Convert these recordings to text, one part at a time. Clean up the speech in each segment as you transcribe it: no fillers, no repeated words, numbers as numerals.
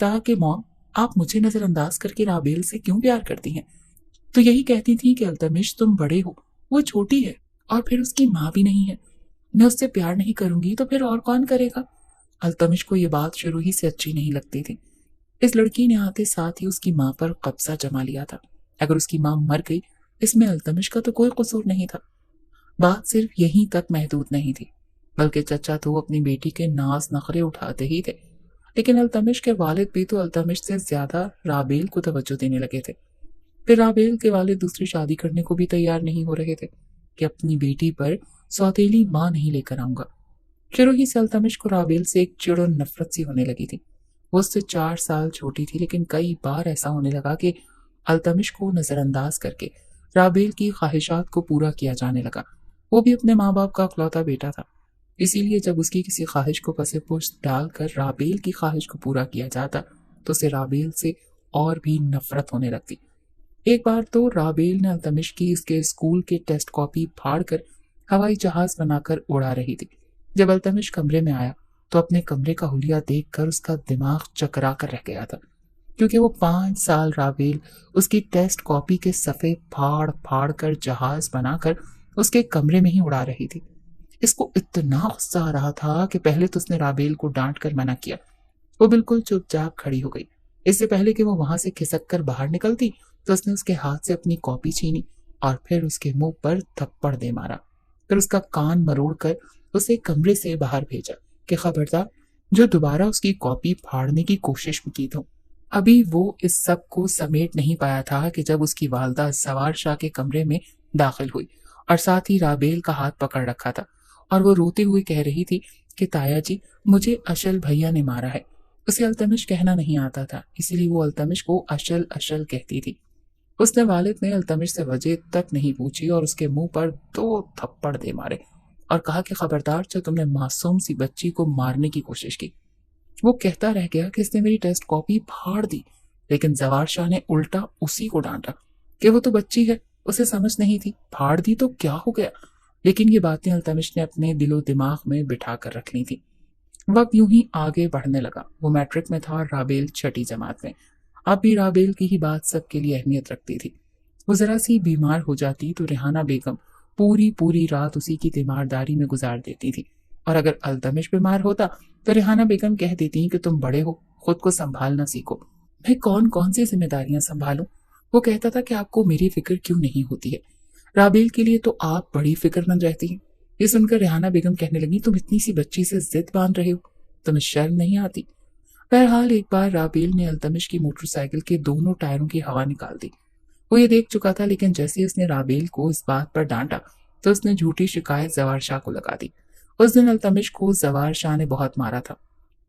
کہا کہ مام آپ مجھے نظر انداز کر کے رابیل سے کیوں پیار کرتی ہیں؟ تو یہی کہتی تھی کہ التمش تم بڑے ہو، وہ چھوٹی ہے، اور پھر اس کی ماں بھی نہیں ہے، میں اس سے پیار نہیں کروں گی تو پھر اور کون کرے گا؟ التمش کو یہ بات شروع ہی سے اچھی نہیں لگتی تھی۔ اس لڑکی نے آتے ساتھ ہی اس کی ماں پر قبضہ جما لیا تھا۔ اگر اس کی ماں مر گئی اس میں التمش کا تو کوئی قصور نہیں تھا۔ بات صرف یہیں تک محدود نہیں تھی، بلکہ چچا تو اپنی بیٹی کے ناز نخرے اٹھاتے ہی تھے، لیکن التمش کے والد بھی تو التمش سے زیادہ رابیل کو توجہ دینے لگے تھے۔ پھر رابیل کے والد دوسری شادی کرنے کو بھی تیار نہیں ہو رہے تھے کہ اپنی بیٹی پر سوتیلی ماں نہیں لے کر آؤں گا۔ شروع ہی سے التمش کو رابیل سے ایک چڑ اور نفرت سی ہونے لگی تھی۔ وہ اس سے 4 سال چھوٹی تھی، لیکن کئی بار ایسا ہونے لگا کہ التمش کو نظر انداز کر کے رابیل کی خواہشات کو پورا کیا جانے لگا۔ وہ بھی اپنے ماں باپ کا اکلوتا بیٹا تھا، اسی لیے جب اس کی کسی خواہش کو پس پشت ڈال کر رابیل کی خواہش کو پورا کیا جاتا تو اسے رابیل سے اور بھی نفرت ہونے لگتی۔ ایک بار تو رابیل نے التمش کی اس کے اسکول کے ٹیسٹ کاپی پھاڑ کر ہوائی جہاز بنا کر اڑا رہی تھی۔ جب التمش کمرے میں آیا تو اپنے کمرے کا حلیہ دیکھ کر اس کا دماغ چکرا کر رہ گیا تھا، کیونکہ وہ 5 سال رابیل اس کی ٹیسٹ کاپی کے صفحے پھاڑ پھاڑ کر جہاز بنا کر اس کے کمرے میں ہی اڑا رہی تھی۔ اس کو اتنا غصہ آ رہا تھا کہ پہلے تو اس نے رابیل کو ڈانٹ کر منع کیا۔ وہ بالکل چپ چاپ کھڑی ہو گئی۔ اس سے پہلے کہ وہ وہاں سے کھسک کر باہر نکلتی تو اس نے اس کے ہاتھ سے اپنی کاپی چھینی اور پھر اس کے منہ پر تھپڑ دے مارا، پھر اس کا کان مروڑ کر اسے کمرے سے باہر بھیجا کہ خبردار جو دوبارہ اس کی کاپی پھاڑنے کی کوشش کی تو۔ ابھی وہ اس سب کو سمیٹ نہیں پایا تھا کہ جب اس کی والدہ زوار شاہ کے کمرے میں داخل ہوئی اور ساتھ ہی رابیل کا ہاتھ پکڑ رکھا تھا، اور وہ روتے ہوئے کہہ رہی تھی کہ تایا جی مجھے اشل بھیا نے مارا ہے۔ اسے التمش کہنا نہیں آتا تھا، اسی لیے وہ التمش کو اشل اشل کہتی تھی۔ اس نے والد نے التمش سے وجہ تک نہیں پوچھی اور اس کے منہ پر 2 تھپڑ دے مارے اور کہا کہ خبردار جو تم نے معصوم سی بچی کو مارنے کی کوشش کی۔ وہ کہتا رہ گیا کہ اس نے میری ٹیسٹ کاپی پھاڑ دی، لیکن زوار شاہ نے الٹا اسی کو ڈانٹا کہ وہ تو بچی ہے، اسے سمجھ نہیں تھی، پھاڑ دی تو کیا ہو گیا۔ لیکن یہ باتیں التمش نے اپنے دل و دماغ میں بٹھا کر رکھ لی تھی۔ وقت یوں ہی آگے بڑھنے لگا۔ وہ میٹرک میں تھا اور رابیل 6ٹھی جماعت میں۔ اب بھی رابیل کی ہی بات سب کے لیے اہمیت رکھتی تھی۔ وہ ذرا سی بیمار ہو جاتی تو ریحانہ بیگم پوری رات اسی کی تیمارداری میں گزار دیتی تھی، اور اگر التمش بیمار ہوتا تو ریحانہ بیگم کہہ دیتی کہ تم بڑے ہو، خود کو سنبھالنا سیکھو۔ میں کون سی ذمہ داریاں سنبھالوں؟ وہ کہتا تھا کہ آپ کو میری فکر کیوں نہیں ہوتی ہے؟ رابیل کے لیے تو آپ بڑی فکر مند رہتی ہیں۔ یہ سن کر ریحانہ بیگم کہنے لگی تم اتنی سی بچی سے ضد باندھ رہے ہو، تمہیں شرم نہیں آتی؟ بہرحال ایک بار رابیل نے التمش کی موٹر سائیکل کے دونوں ٹائروں کی ہوا نکال دی۔ وہ یہ دیکھ چکا تھا، لیکن جیسے اس نے رابیل کو اس بات پر ڈانٹا تو اس نے جھوٹی شکایت زوار شاہ کو لگا دی۔ اس دن التمش کو زوار شاہ نے بہت مارا تھا۔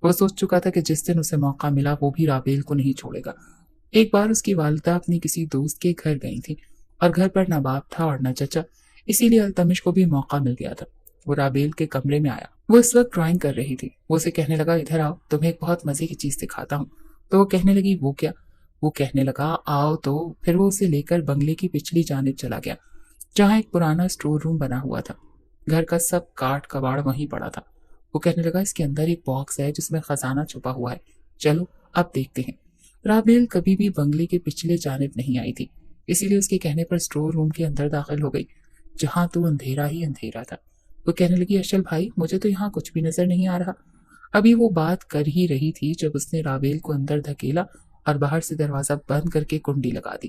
وہ سوچ چکا تھا کہ جس دن اسے موقع ملا وہ بھی رابیل کو نہیں چھوڑے گا۔ ایک بار اس کی والدہ اپنی کسی دوست کے گھر گئی تھی اور گھر پر نہ باپ تھا اور نہ چچا، اسی لیے التمش کو بھی موقع مل گیا تھا۔ وہ رابیل کے کمرے میں آیا۔ وہ اس وقت ڈرائنگ کر رہی تھی۔ وہ اسے کہنے لگا ادھر آؤ، تمہیں ایک بہت مزے کی چیز دکھاتا ہوں۔ تو وہ کہنے لگی وہ کیا؟ وہ کہنے لگا آؤ تو۔ پھر وہ اسے لے کر بنگلے کی پچھلی جانب چلا گیا جہاں ایک پرانا اسٹور روم بنا ہوا تھا۔ گھر کا سب کاٹ کباڑ وہیں پڑا تھا۔ وہ کہنے لگا اس کے اندر ایک باکس ہے جس میں خزانہ چھپا ہوا ہے، چلو اب دیکھتے ہیں۔ رابیل کبھی بھی بنگلے کے پچھلے جانب نہیں آئی تھی، اسی لیے اس کے کہنے پر اسٹور روم کے اندر داخل ہو گئی جہاں تو اندھیرا ہی اندھیرا تھا۔ وہ کہنے لگی اشل بھائی مجھے تو یہاں کچھ بھی نظر نہیں آ رہا۔ ابھی وہ بات کر ہی رہی تھی جب اس نے رابیل کو اندر دھکیلا اور باہر سے دروازہ بند کر کے کنڈی لگا دی۔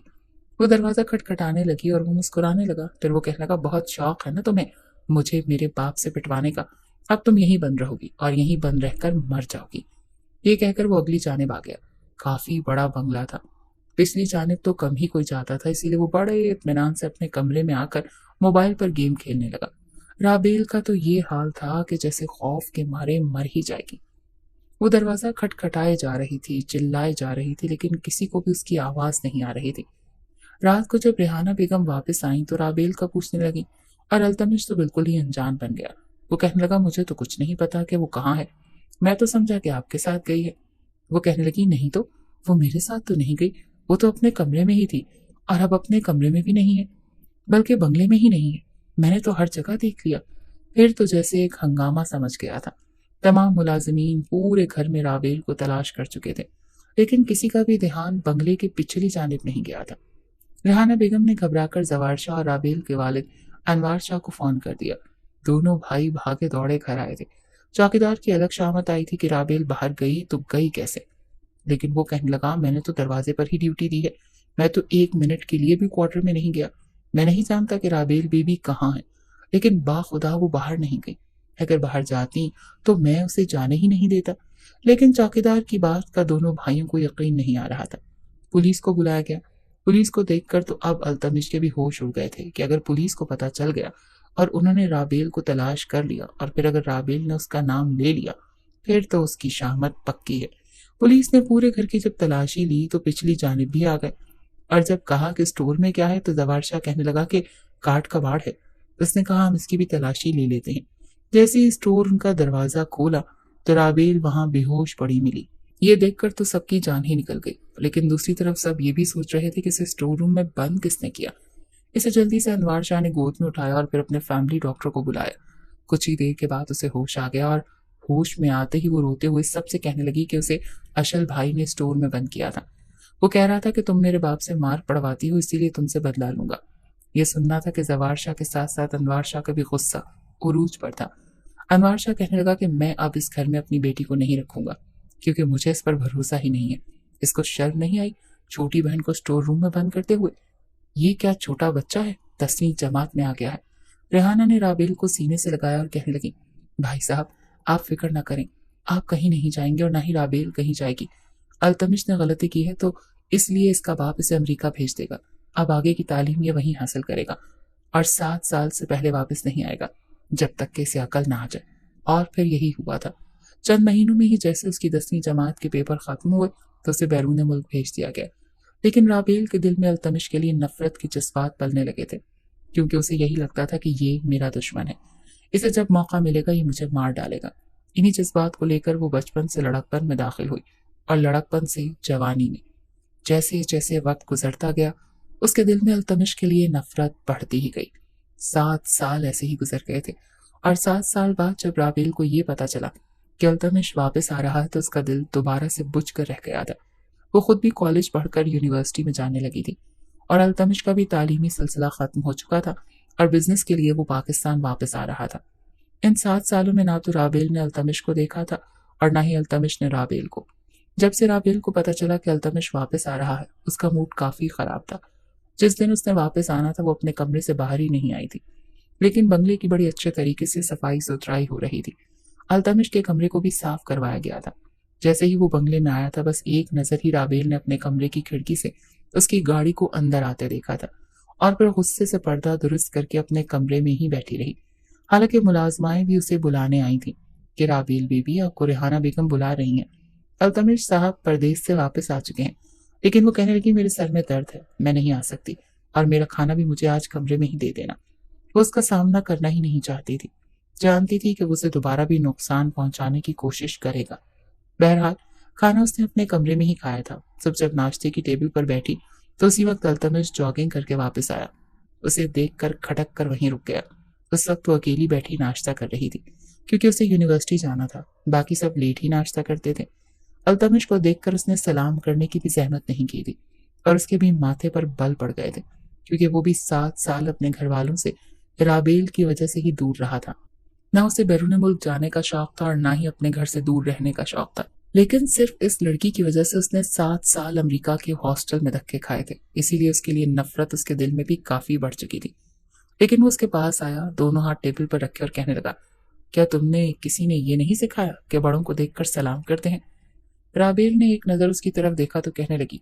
وہ دروازہ کھٹکھٹانے لگی اور وہ مسکرانے لگا۔ پھر وہ کہنے لگا بہت شوق ہے نا تمہیں مجھے میرے باپ سے پٹوانے کا، اب تم یہیں بند رہو گی اور یہیں بند رہ کر مر جاؤ گی۔ یہ کہہ کر وہ اگلی جانب آ گیا۔ کافی بڑا بنگلہ تھا، پچھلی جانب تو کم ہی کوئی جاتا تھا، اسی لیے وہ بڑے اطمینان سے اپنے کمرے میں آ کر موبائل پر گیم کھیلنے لگا۔ رابیل کا تو یہ حال تھا کہ جیسے خوف کے مارے مر ہی جائے گی۔ وہ دروازہ کھٹکھٹائے جا رہی تھی، چلائے جا رہی تھی، لیکن کسی کو بھی اس کی آواز نہیں آ رہی تھی۔ رات کو جب ریحانہ بیگم واپس آئیں تو رابیل کا پوچھنے لگی اور التمش تو بالکل ہی انجان بن گیا۔ وہ کہنے لگا مجھے تو کچھ نہیں پتا کہ وہ کہاں ہے، میں تو سمجھا کہ آپ کے ساتھ گئی ہے۔ وہ کہنے لگی نہیں تو، وہ میرے ساتھ تو نہیں گئی، وہ تو اپنے کمرے میں ہی تھی، اور اب اپنے کمرے میں بھی نہیں ہے، بلکہ بنگلے میں ہی نہیں ہے، میں نے تو ہر جگہ دیکھ لیا۔ پھر تو جیسے ایک ہنگامہ سمجھ گیا تھا۔ تمام ملازمین پورے گھر میں رابیل کو تلاش کر چکے تھے۔ लेकिन किसी का भी ध्यान बंगले की पिछली जानिब नहीं गया था। रेहाना बेगम ने घबराकर जवार शाह और राबेल के वालिद अनवार शाह को फोन कर दिया। दोनों भाई भागे दौड़े घर आए थे। चौकीदार की अलग शामत आई थी कि राबेल बाहर गई तो गई कैसे, लेकिन वो कहने लगा मैंने तो दरवाजे पर ही ड्यूटी दी है, मैं तो 1 मिनट के लिए भी क्वार्टर में नहीं गया। मैं नहीं जानता कि राबेल बीबी कहाँ है, लेकिन बाखुदा वो बाहर नहीं गई। अगर बाहर जाती तो मैं उसे जाने ही नहीं देता। लेकिन चौकीदार की बात का दोनों भाइयों को यकीन नहीं आ रहा था। पुलिस को बुलाया गया। पुलिस को देखकर तो अब अल्तमिश के भी होश उड़ गए थे कि अगर पुलिस को पता चल गया और उन्होंने राबेल को तलाश कर लिया और फिर अगर राबेल ने उसका नाम ले लिया फिर तो उसकी शामत पक्की है। पुलिस ने पूरे घर की जब तलाशी ली तो पिछली जानिब भी आ गए, और जब कहा कि स्टोर में क्या है तो जवार शाह कहने लगा कि काठ कबाड़ है। उसने कहा हम इसकी भी तलाशी ले लेते हैं। जैसे ही स्टोर उनका दरवाजा खोला तो राबेल वहां बेहोश पड़ी मिली। ये देखकर तो सबकी जान ही निकल गई, लेकिन दूसरी तरफ सब ये भी सोच रहे थे कि इसे स्टोर रूम में बंद किसने किया। इसे जल्दी से अनवार शाह ने गोद में उठाया और फिर अपने फैमिली डॉक्टर को बुलाया। कुछ ही देर के बाद उसे होश आ गया और होश में आते ही वो रोते हुए सबसे कहने लगी कि उसे अशल भाई ने स्टोर में बंद किया था। वो कह रहा था कि तुम मेरे बाप से मार पड़वाती हो इसीलिए तुमसे बदला लूंगा। ये सुनना था कि जवार शाह के साथ साथ अनवार शाह का भी गुस्सा उरूज पर था। अनवार शाह कहने लगा कि मैं अब इस घर में अपनी बेटी को नहीं रखूंगा क्योंकि मुझे इस पर भरोसा ही नहीं है। इसको शर्म नहीं आई छोटी बहन को स्टोर रूम में बंद करते हुए? ये क्या छोटा बच्चा है, 10वीं जमात में आ गया है। रेहाना ने राबेल को सीने से लगाया और कहने लगी भाई साहब आप फिक्र ना करें, आप कहीं नहीं जाएंगे और ना ही राबेल कहीं जाएगी। अल्तमिश ने गलती की है तो इसलिए इसका बाप इसे अमेरिका भेज देगा। अब आगे की तालीम ये वहीं हासिल करेगा और 7 साल से पहले वापस नहीं आएगा जब तक कि इसे अकल ना आ जाए। और फिर यही हुआ था। चंद महीनों में ही जैसे उसकी 10वीं जमात के पेपर खत्म हुए तो उसे बैरून मुल्क भेज दिया गया। लेकिन राबेल के दिल में अल्तमिश के लिए नफरत के जज्बात पलने लगे थे, क्योंकि उसे यही लगता था कि ये मेरा दुश्मन है, इसे जब मौका मिलेगा ये मुझे मार डालेगा। इन्हीं जज्बात को लेकर वो बचपन से लड़कपन में दाखिल हुई और लड़कपन से जवानी में। जैसे जैसे वक्त गुजरता गया उसके दिल में अल्तमिश के लिए नफरत बढ़ती ही गई। 7 साल ऐसे ही गुजर गए थे और 7 साल बाद जब राबेल को ये पता चला कि अल्तमिश वापस आ रहा है तो उसका दिल दोबारा से बुझ कर रह गया था। वो खुद भी कॉलेज पढ़कर यूनिवर्सिटी में जाने लगी थी और अल्तमिश का भी तालीमी सिलसिला खत्म हो चुका था और बिजनेस के लिए वो पाकिस्तान वापस आ रहा था। इन 7 सालों में ना तो राबेल ने अल्तमिश को देखा था और ना ही अल्तमिश ने राबेल को। जब से राबेल को पता चला कि अल्तमिश वापस आ रहा है उसका मूड काफी खराब था। जिस दिन उसने वापस आना था वो अपने कमरे से बाहर ही नहीं आई थी, लेकिन बंगले की बड़ी अच्छे तरीके से सफाई सुथराई हो रही थी। अल्तमिश के कमरे को भी साफ करवाया गया था। जैसे ही वो बंगले में आया था बस एक नजर ही राबेल ने अपने कमरे की खिड़की से उसकी गाड़ी को अंदर आते देखा था और फिर गुस्से से पर्दा दुरुस्त करके अपने कमरे में ही बैठी रही। हालांकि मुलाजमाएं भी उसे बुलाने आई थी कि राबेल बीबी आपको रेहाना बेगम बुला रही हैं। अल्तमिश साहब परदेश से वापस आ चुके हैं, लेकिन वो कहने लगी मेरे सर में दर्द है, मैं नहीं आ सकती और मेरा खाना भी मुझे आज कमरे में ही दे देना। वो उसका सामना करना ही नहीं चाहती थी, जानती थी कि वो उसे दोबारा भी नुकसान पहुंचाने की कोशिश करेगा। बहरहाल खाना उसने अपने कमरे में ही खाया था। सब जब नाश्ते की टेबल पर बैठी तो उसी वक्त अल्तमिश जॉगिंग करके वापस आया। उसे देखकर खटक कर वहीं रुक गया। उस वक्त वो अकेली बैठी नाश्ता कर रही थी क्योंकि उसे यूनिवर्सिटी जाना था, बाकी सब लेट ही नाश्ता करते थे। अल्तमिश को देखकर उसने सलाम करने की भी जहमत नहीं की थी और उसके भी माथे पर बल पड़ गए थे, क्योंकि वो भी 7 साल अपने घर वालों से राबेल की वजह से ही दूर रहा था। ना उसे बैरून मुल्क जाने का शौक था और ना ही अपने घर से दूर रहने का शौक था, लेकिन सिर्फ इस लड़की की वजह से उसने 7 साल अमेरिका के हॉस्टल में धक्के खाए थे। इसीलिए उसके लिए नफरत उसके दिल में भी काफी बढ़ चुकी थी। लेकिन वो उसके पास आया, दोनों हाथ टेबल पर रखे और कहने लगा क्या तुमने किसी ने ये नहीं सिखाया कि बड़ों को देखकर सलाम करते हैं? राबेल ने एक नजर उसकी तरफ देखा तो कहने लगी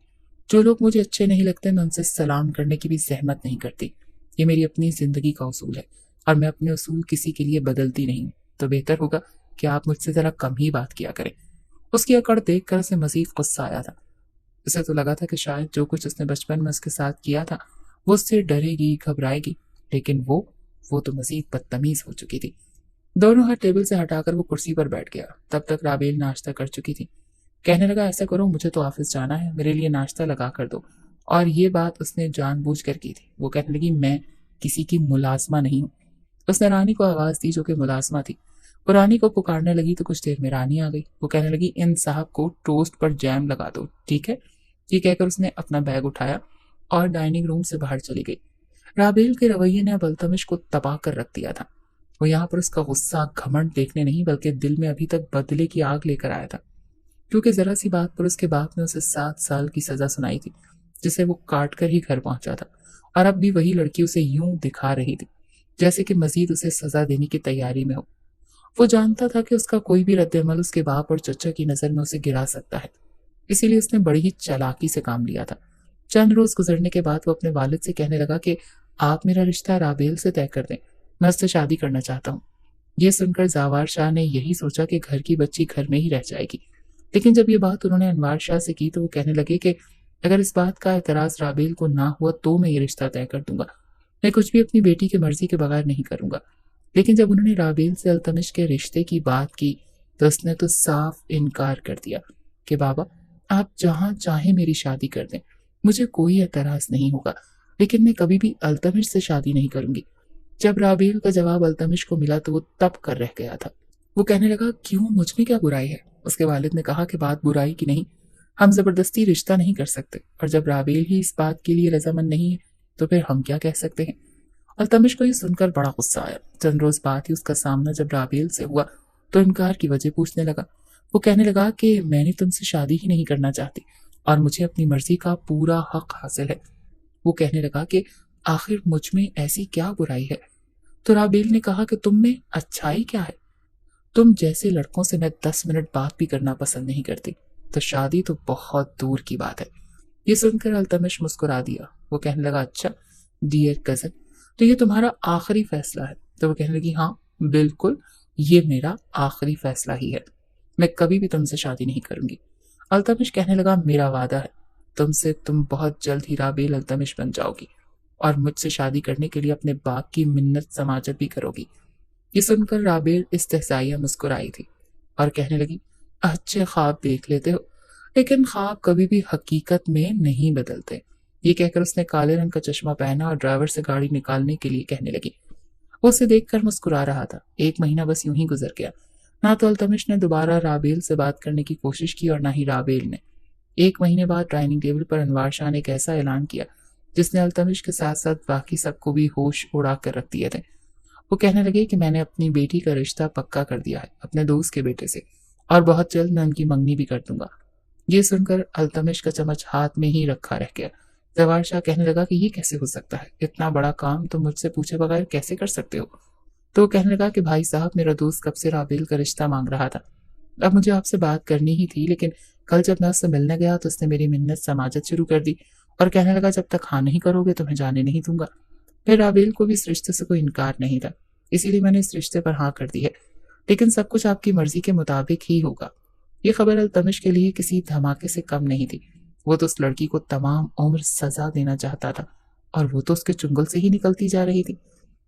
जो लोग मुझे अच्छे नहीं लगते मैं उनसे सलाम करने की भी जहमत नहीं करती। ये मेरी अपनी जिंदगी का उसूल है और मैं अपने उसूल किसी के लिए बदलती नहीं, तो बेहतर होगा कि आप मुझसे जरा कम ही बात किया करें। उसकी अकड़ देखकर उसे मजीद गुस्सा आया था। उसे तो लगा था कि शायद जो कुछ उसने बचपन में उसके साथ किया था वो उससे डरेगी घबराएगी, लेकिन वो तो मजीद बदतमीज हो चुकी थी। दोनों हाथ टेबल से हटाकर वो कुर्सी पर बैठ गया। तब तक राबेल नाश्ता कर चुकी थी। कहने लगा ऐसा करो मुझे तो ऑफिस जाना है, मेरे लिए नाश्ता लगा कर दो। और ये बात उसने जानबूझकर की थी। वो कहने लगी मैं किसी की मुलाजमा नहीं हूँ। उसने रानी को आवाज दी जो कि मुलाजमा थी। पुरानी को पुकारने लगी तो कुछ देर में रानी आ गई। वो कहने लगी, इन साहब को टोस्ट पर जैम लगा दो, ठीक है। ये कहकर उसने अपना बैग उठाया और डाइनिंग रूम से बाहर चली गई। राबेल के रवैये ने अब अल्तमिश को तबाह कर रख दिया था। वो यहाँ पर उसका गुस्सा घमंड देखने नहीं बल्कि दिल में अभी तक बदले की आग लेकर आया था, क्योंकि जरा सी बात पर उसके बाप ने उसे 7 साल की सजा सुनाई थी, जिसे वो काट कर ही घर पहुंचा था। और अब भी वही लड़की उसे यूं दिखा रही थी जैसे कि मजीद उसे सजा देने की तैयारी में हो। वो जानता था कि उसका कोई भी रद्द-ए-अमल उसके बाप और चचा की नजर में उसे गिरा सकता है, इसीलिए उसने बड़ी ही चालाकी से काम लिया था। चंद रोज गुजरने के बाद वो अपने वालिद से कहने लगा कि आप मेरा रिश्ता राबेल से तय कर दें, मैं उससे शादी करना चाहता हूँ। ये सुनकर जावार शाह ने यही सोचा कि घर की बच्ची घर में ही रह जाएगी, लेकिन जब ये बात उन्होंने अनवार शाह से की तो वो कहने लगे कि अगर इस बात का एतराज राबेल को ना हुआ तो मैं ये रिश्ता तय कर दूंगा। मैं कुछ भी अपनी बेटी की मर्जी के बगैर नहीं करूंगा। लेकिन जब उन्होंने राबेल से अल्तमिश के रिश्ते की बात की तो उसने तो साफ इनकार कर दिया कि बाबा आप जहां चाहे मेरी शादी कर दें, मुझे कोई एतराज नहीं होगा, लेकिन मैं कभी भी अल्तमिश से शादी नहीं करूंगी। जब राबेल का जवाब अल्तमिश को मिला तो वो तब कर रह गया था। वो कहने लगा, क्यों, मुझ में क्या बुराई है। उसके वालिद ने कहा कि बात बुराई की नहीं, हम जबरदस्ती रिश्ता नहीं कर सकते, और जब राबेल ही इस बात के लिए रजामंद नहीं है तो फिर हम क्या कह सकते हैं। अल्तमिश को ये सुनकर बड़ा गुस्सा आया। चंद रोज बाद ही उसका सामना जब राबेल से हुआ तो इनकार की वजह पूछने लगा। वो कहने लगा कि मैंने तुमसे शादी ही नहीं करना चाहती और मुझे अपनी मर्जी का पूरा हक हासिल है। वो कहने लगा कि आखिर मुझ में ऐसी क्या बुराई है। तो राबेल ने कहा कि तुम में अच्छाई क्या है। तुम जैसे लड़कों से मैं 10 मिनट बात भी करना पसंद नहीं करती, तो शादी तो बहुत दूर की बात है। ये सुनकर अल्तमिश मुस्कुरा दिया। वो कहने लगा, अच्छा डियर कजन, तो ये तुम्हारा आखिरी फैसला है। तो वो कहने लगी, हाँ बिल्कुल, ये मेरा आखिरी फैसला ही है, मैं कभी भी तुमसे शादी नहीं करूंगी। अल्तमिश कहने लगा, मेरा वादा है तुमसे, तुम बहुत जल्द ही राबेल अल्तमिश बन जाओगी और मुझसे शादी करने के लिए अपने बाप की मिन्नत समाजत भी करोगी। ये सुनकर राबेल इस्तेहज़ाइया मुस्कुराई थी और कहने लगी, अच्छे ख्वाब देख लेते हो, लेकिन ख्वाब कभी भी हकीकत में नहीं बदलते। ये कहकर उसने काले रंग का चश्मा पहना और ड्राइवर से गाड़ी निकालने के लिए कहने लगी। वो उसे देखकर मुस्कुरा रहा था। 1 महीना बस यूं ही गुजर गया। ना तो अल्तमिश ने दोबारा राबेल से बात करने की कोशिश की और ना ही राबेल ने। 1 महीने बाद डाइनिंग टेबल पर अनवार शाह ने एक ऐसा ऐलान किया जिसने अल्तमिश के साथ साथ बाकी सबको भी होश उड़ा कर रख दिए थे। वो कहने लगे कि मैंने अपनी बेटी का रिश्ता पक्का कर दिया है अपने दोस्त के बेटे से, और बहुत जल्द मैं उनकी मंगनी भी कर दूंगा। ये सुनकर अल्तमिश का चम्मच हाथ में ही रखा रह गया। जवार शाह कहने लगा कि ये कैसे हो सकता है, इतना बड़ा काम तुम मुझसे पूछे बगैर कैसे कर सकते हो। तो वो कहने लगा कि भाई साहब, मेरा दोस्त कब से राबेल का रिश्ता मांग रहा था, अब मुझे आपसे बात करनी ही थी, लेकिन कल जब मैं उससे मिलने गया तो उसने मेरी मिन्नत समाजत शुरू कर दी और कहने लगा जब तक हाँ नहीं करोगे तो मैं जाने नहीं दूंगा। फिर राबेल को भी इस रिश्ते से कोई इनकार नहीं था, इसीलिए मैंने इस रिश्ते पर हाँ कर दी है, लेकिन सब कुछ आपकी मर्जी के मुताबिक ही होगा। ये खबर अल्तमिश के लिए किसी धमाके से कम नहीं थी। वो तो उस लड़की को तमाम उम्र सजा देना चाहता था और वो तो उसके चुंगल से ही निकलती जा रही थी।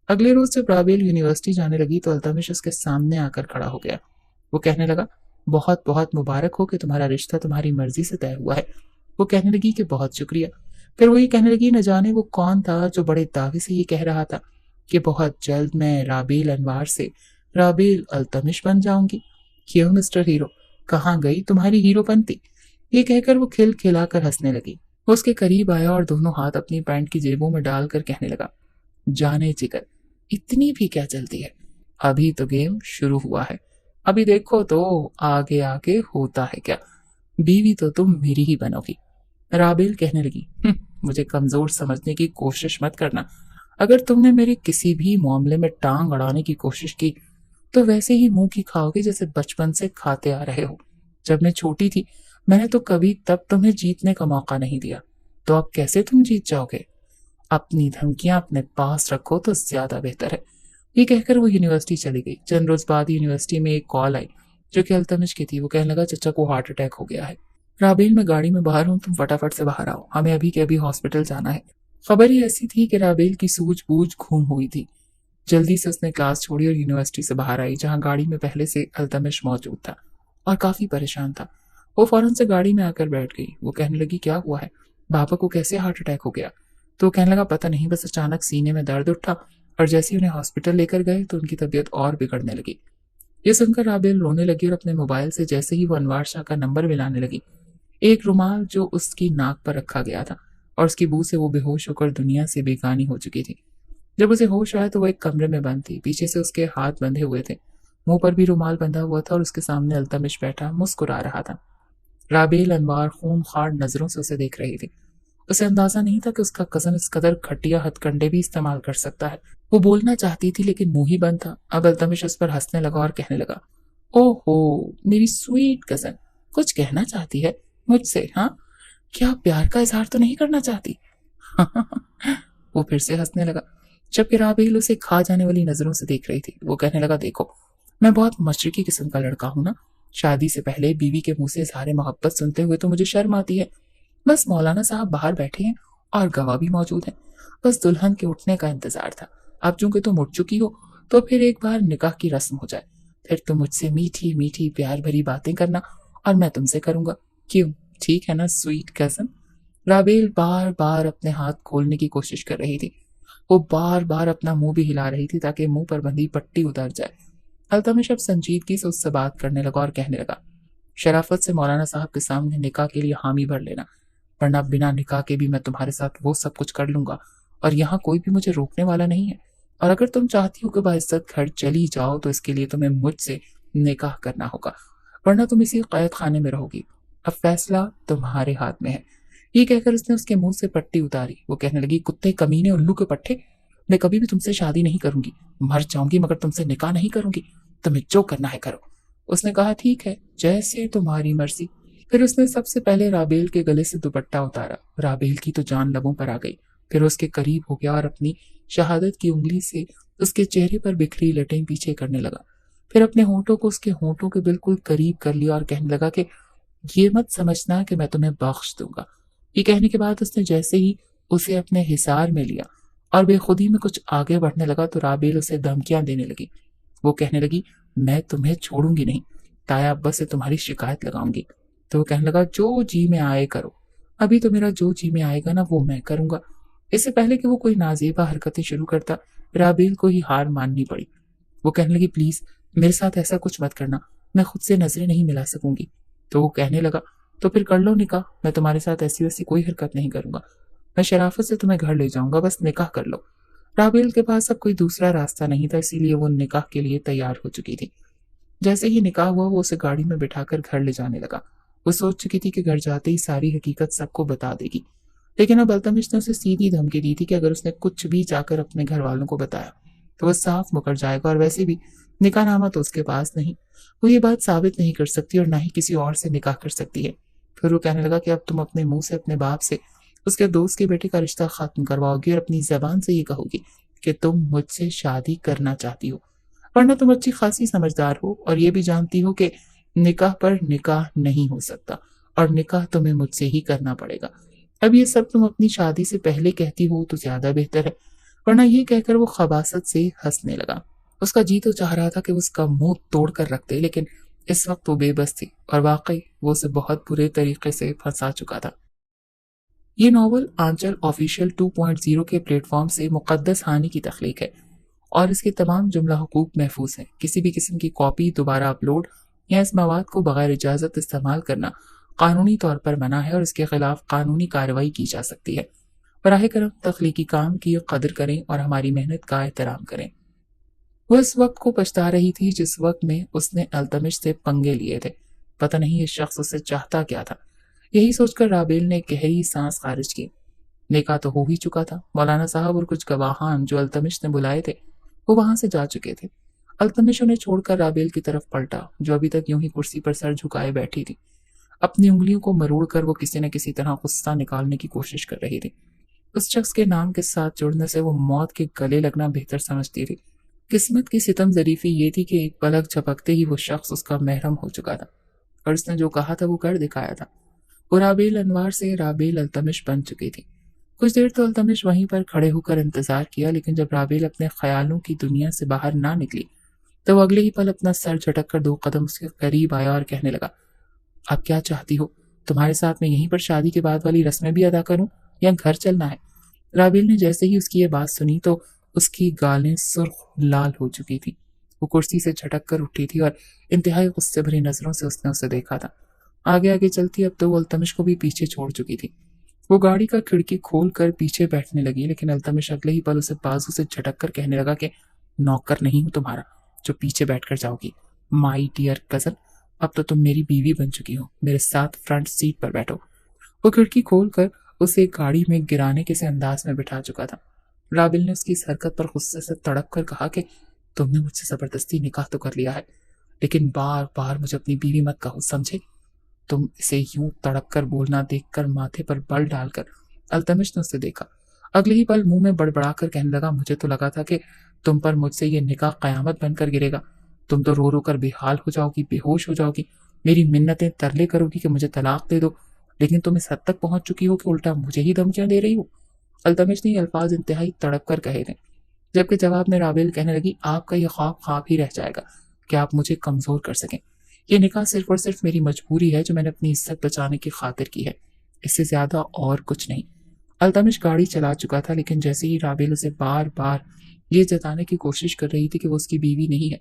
अगले रोज जब राबेल यूनिवर्सिटी जाने लगी तो अल्तमिश उसके सामने आकर खड़ा हो गया। वो कहने लगा, बहुत बहुत मुबारक हो कि तुम्हारा रिश्ता तुम्हारी मर्जी से तय हुआ है। वो कहने लगी कि बहुत शुक्रिया। फिर वो ये कहने लगी, न जाने वो कौन था जो बड़े दावे से ये कह रहा था कि बहुत जल्द मैं राबेल अनवार से राबेल अल्तमिश बन जाऊंगी। क्यों मिस्टर हीरो, कहाँ गई तुम्हारी हीरोपंती। ये कहकर वो खिलखिलाकर हंसने लगी। वो उसके करीब आया और दोनों हाथ अपनी पैंट की जेबों में डालकर कहने लगा, जाने जिगर, इतनी भी क्या जल्दी है, अभी तो गेम शुरू हुआ है, अभी देखो तो आगे आगे होता है क्या, बीवी तो तुम मेरी ही बनोगी। राबेल कहने लगी, मुझे कमजोर समझने की कोशिश मत करना। अगर तुमने मेरे किसी भी मामले में टांग अड़ाने की कोशिश की तो वैसे ही मुंह की खाओगे जैसे बचपन से खाते आ रहे हो। जब मैं छोटी थी मैंने तो कभी तब तुम्हें जीतने का मौका नहीं दिया, तो अब कैसे तुम जीत जाओगे। अपनी धमकियां अपने पास रखो तो ज्यादा बेहतर है। ये कहकर वो यूनिवर्सिटी चली गई। चंद रोज बाद यूनिवर्सिटी में एक कॉल आई जो कि अल्तमिश की थी। वो कहने लगा, चचा को हार्ट अटैक हो गया है। राबेल, मैं गाड़ी में बाहर हूँ, तुम फटाफट से बाहर आओ, हमें अभी के अभी हॉस्पिटल जाना है। खबर ही ऐसी थी कि राबेल की सूझबूझ घूम हुई थी। जल्दी से उसने क्लास छोड़ी और यूनिवर्सिटी से बाहर आई, जहाँ गाड़ी में पहले से अल्तमिश मौजूद था और काफी परेशान था। वो फौरन से गाड़ी में आकर बैठ गई। वो कहने लगी, क्या हुआ है, बाबा को कैसे हार्ट अटैक हो गया। तो वो कहने लगा, पता नहीं, बस अचानक सीने में दर्द उठा और जैसे ही उन्हें हॉस्पिटल लेकर गए तो उनकी तबीयत और बिगड़ने लगी। یہ سن کر رابیل رونے لگی اور اپنے موبائل سے جیسے ہی وہ انوار شاہ کا نمبر ملانے لگی، ایک رومال جو اس کی ناک پر رکھا گیا تھا اور اس کی بو سے وہ بے ہوش ہو کر دنیا سے بیگانی ہو چکی تھی۔ جب اسے ہوش آیا تو وہ ایک کمرے میں بند تھی، پیچھے سے اس کے ہاتھ بندھے ہوئے تھے، منہ پر بھی رومال بندھا ہوا تھا اور اس کے سامنے التمش بیٹھا مسکرا رہا تھا۔ رابیل انوار خون خوار نظروں سے اسے دیکھ رہی تھی۔ اسے اندازہ نہیں تھا کہ اس کا کزن اس قدر گھٹیا ہتھ کنڈے بھی استعمال کر سکتا ہے۔ وہ بولنا چاہتی تھی لیکن منہ ہی بند تھا۔ اب التمش اس پر ہنسنے لگا اور کہنے لگا، او ہو میری سویٹ کزن، کچھ کہنا چاہتی ہے مجھ سے؟ ہاں، کیا پیار کا اظہار تو نہیں کرنا چاہتی؟ وہ پھر سے ہنسنے لگا، جبکہ رابیل اسے کھا جانے والی نظروں سے دیکھ رہی تھی۔ وہ کہنے لگا، دیکھو میں بہت مشرقی قسم کا لڑکا ہوں نا، شادی سے پہلے بیوی کے منہ سے اظہار محبت سنتے ہوئے تو مجھے شرم آتی ہے۔ بس مولانا صاحب باہر بیٹھے ہیں اور گواہ بھی موجود ہیں، بس دلہن کے اٹھنے کا انتظار تھا۔ اب چونکہ تم اٹھ چکی ہو تو پھر ایک بار نکاح کی رسم ہو جائے، پھر تم مجھ سے میٹھی میٹھی پیار بھری باتیں کرنا اور میں تم سے کروں گا، کیوں؟ ٹھیک ہے نا سویٹ کزن؟ رابیل بار بار اپنے ہاتھ کھولنے کی کوشش کر رہی تھی، وہ بار بار اپنا منہ بھی ہلا رہی تھی تاکہ منہ پر بندھی پٹی اتر جائے۔ التمش اب سنجیدگی سے اس سے بات کرنے لگا اور کہنے لگا، شرافت سے مولانا صاحب کے سامنے نکاح کے لیے حامی بھر لینا، ورنہ بنا نکاح کے بھی میں تمہارے ساتھ وہ سب کچھ کر لوں گا اور یہاں کوئی بھی مجھے روکنے والا نہیں ہے۔ اور اگر تم چاہتی ہو کہ باعزت گھر چلی جاؤ تو اس کے لیے تمہیں مجھ سے نکاح کرنا ہوگا، ورنہ تم اسی قید خانے میں رہو گی۔ اب فیصلہ تمہارے ہاتھ میں ہے۔ یہ کہہ کر اس نے اس کے منہ سے پٹی اتاری۔ وہ کہنے لگی، کتے کمینے الو کے پٹھے، میں کبھی بھی تم سے شادی نہیں کروں گی، مر جاؤں گی مگر تم سے نکاح نہیں کروں گی، تمہیں جو کرنا ہے کرو۔ اس نے کہا، ٹھیک ہے جیسے تمہاری مرضی۔ پھر اس نے سب سے پہلے رابیل کے گلے سے دوپٹہ اتارا۔ رابیل کی تو جان لبوں پر آ گئی، پھر اس کے قریب ہو گیا اور اپنی شہادت کی انگلی سے اس کے چہرے پر بکھری لٹیں پیچھے کرنے لگا، پھر اپنے ہونٹوں کو اس کے ہونٹوں کے بالکل قریب کر لیا اور کہنے لگا کہ یہ مت سمجھنا کہ میں تمہیں بخش دوں گا۔ یہ کہنے کے بعد اس نے جیسے ہی اسے اپنے حصار میں لیا اور بے خودی میں کچھ آگے بڑھنے لگا تو رابیل اسے دھمکیاں دینے لگی۔ وہ کہنے لگی، میں تمہیں چھوڑوں گی نہیں، تایا ابا سے تمہاری شکایت لگاؤں گی۔ تو وہ کہنے لگا، جو جی میں آئے کرو، ابھی تو میرا جو جی میں آئے گا نا وہ میں کروں گا۔ اس سے پہلے کہ وہ کوئی نازیبا حرکتیں شروع کرتا، رابیل کو ہی ہار ماننی پڑی۔ وہ کہنے لگی، پلیز میرے ساتھ ایسا کچھ مت کرنا، میں خود سے نظریں نہیں ملا سکوں گی۔ تو وہ کہنے لگا، تو پھر کر لو نکاح، میں تمہارے ساتھ ایسی ویسی کوئی حرکت نہیں کروں گا، میں شرافت سے تمہیں گھر لے جاؤں گا، بس نکاح کر لو۔ رابیل کے پاس اب کوئی دوسرا راستہ نہیں تھا، اسی لیے وہ نکاح کے لیے تیار ہو چکی تھی۔ جیسے ہی نکاح ہوا وہ اسے گاڑی میں بٹھا کر گھر لے جانے لگا۔ وہ سوچ چکی تھی کہ گھر جاتے ہی ساری حقیقت سب کو بتا دے گی، لیکن اب التمش نے اسے سیدھی دھمکی دی تھی کہ اگر اس نے کچھ بھی جا کر اپنے گھر والوں کو بتایا تو وہ صاف مکر جائے گا، اور ویسے بھی نکاح نامہ تو اس کے پاس نہیں، وہ یہ بات ثابت نہیں کر سکتی اور نہ ہی کسی اور سے نکاح کر سکتی ہے۔ پھر وہ کہنے لگا کہ اب تم اپنے منہ سے اپنے باپ سے اس کے دوست کے بیٹے کا رشتہ ختم کرواؤ گی اور اپنی زبان سے یہ کہو گی کہ تم مجھ سے شادی کرنا چاہتی ہو، ورنہ تم اچھی خاصی سمجھدار ہو اور یہ بھی جانتی ہو کہ نکاح پر نکاح نہیں ہو سکتا اور نکاح تمہیں مجھ سے ہی کرنا پڑے گا۔ اب یہ سب تم اپنی شادی سے پہلے کہتی ہو تو زیادہ بہتر ہے، ورنہ یہ کہہ کر وہ خباثت سے ہنسنے لگا۔ اس کا جی تو چاہ رہا تھا کہ وہ اس کا منہ توڑ کر رکھ دے، لیکن اس وقت وہ بے بس تھی اور واقعی وہ اسے بہت برے طریقے سے پھنسا چکا تھا۔ یہ ناول آنچل آفیشیل 2.0 کے پلیٹ فارم سے مقدس ہانی کی تخلیق ہے اور اس کے تمام جملہ حقوق محفوظ ہیں۔ کسی بھی قسم کی کاپی، دوبارہ اپلوڈ یا اس مواد کو بغیر اجازت استعمال کرنا قانونی طور پر منع ہے اور اس کے خلاف قانونی کارروائی کی جا سکتی ہے۔ براہ کرم تخلیقی کام کی قدر کریں اور ہماری محنت کا احترام کریں۔ وہ اس وقت کو پچھتا رہی تھی جس وقت میں اس نے التمش سے پنگے لیے تھے۔ پتہ نہیں یہ شخص اسے چاہتا کیا تھا۔ یہی سوچ کر رابیل نے گہری سانس خارج کی۔ نکاح تو ہو ہی چکا تھا۔ مولانا صاحب اور کچھ گواہان جو التمش نے بلائے تھے وہ وہاں سے جا چکے تھے۔ التمش انہیں چھوڑ کر رابیل کی طرف پلٹا جو ابھی تک یوں ہی کرسی پر سر جھکائے بیٹھی تھی۔ اپنی انگلیوں کو مروڑ کر وہ کسی نہ کسی طرح غصہ نکالنے کی کوشش کر رہی تھی۔ اس شخص کے نام کے ساتھ جڑنے سے وہ موت کے گلے لگنا بہتر سمجھتی تھی۔ قسمت کی ستم ظریفی یہ تھی کہ ایک پلک جھپکتے ہی وہ شخص اس کا محرم ہو چکا تھا اور اس نے جو کہا تھا وہ کر دکھایا تھا۔ وہ رابیل انوار سے رابیل التمش بن چکی تھی۔ کچھ دیر تو التمش وہیں پر کھڑے ہو کر انتظار کیا، لیکن جب رابیل اپنے خیالوں کی دنیا سے باہر نہ نکلی تو وہ اگلے ہی پل اپنا سر جھٹک کر 2 قدم اس کے قریب آیا اور کہنے لگا، اب کیا چاہتی ہو؟ تمہارے ساتھ میں یہیں پر شادی کے بعد والی رسمیں بھی ادا کروں یا گھر چلنا ہے؟ رابیل نے جیسے ہی اس کی یہ بات سنی تو اس کی گالیں سرخ لال ہو چکی تھی۔ वो कुर्सी से झटक कर उठी थी और इंतहाई गुस्से भरी नजरों से उसने उसे देखा था। आगे आगे चलती अब तो वो अल्तमिश को भी पीछे छोड़ चुकी थी। वो गाड़ी का खिड़की खोल कर पीछे बैठने लगी, लेकिन अल्तमिश अगले ही पल उसे बाजू से झटक कर कहने लगा कि नौकर नहीं हूं तुम्हारा जो पीछे बैठकर जाओगी। माई डियर कजन, अब तो तुम मेरी बीवी बन चुकी हो, मेरे साथ फ्रंट सीट पर बैठो। वो खिड़की खोलकर उसे गाड़ी में गिराने के से अंदाज में बिठा चुका था। राबिल ने उसकी इस हरकत पर गुस्से से तड़प कर कहा कि तुमने मुझसे जबरदस्ती निकाह तो कर लिया है, लेकिन बार बार मुझे अपनी बीवी मत कहो, समझे। तुम इसे यूं तड़प कर बोलना देखकर माथे पर बल डालकर अल्तमिश ने उसे देखा। अगले ही पल मुंह में बड़बड़ा कर कहने लगा, मुझे तो लगा था कि तुम पर मुझसे ये निकाह कयामत बनकर गिरेगा। तुम तो रो रो कर बेहाल हो जाओगी, बेहोश हो जाओगी, मेरी मिन्नतें तरले करोगी कि मुझे तलाक दे दो, लेकिन तुम इस हद तक पहुंच चुकी हो कि उल्टा मुझे ही धमकियां दे रही हो। अल्तमिश ने ये अल्फाज इंतहाई तड़प कर कहे थे, जबकि जवाब में राबेल कहने लगी, आपका यह ख्वाब ख्वाब ही रह जाएगा कि आप मुझे कमजोर कर सकें। ये निकाह सिर्फ और सिर्फ मेरी मजबूरी है जो मैंने अपनी इज्जत बचाने की खातिर की है, इससे ज्यादा और कुछ नहीं। अल्तमिश गाड़ी चला चुका था, लेकिन जैसे ही राबेल उसे बार बार ये जताने की कोशिश कर रही थी कि वो उसकी बीवी नहीं है,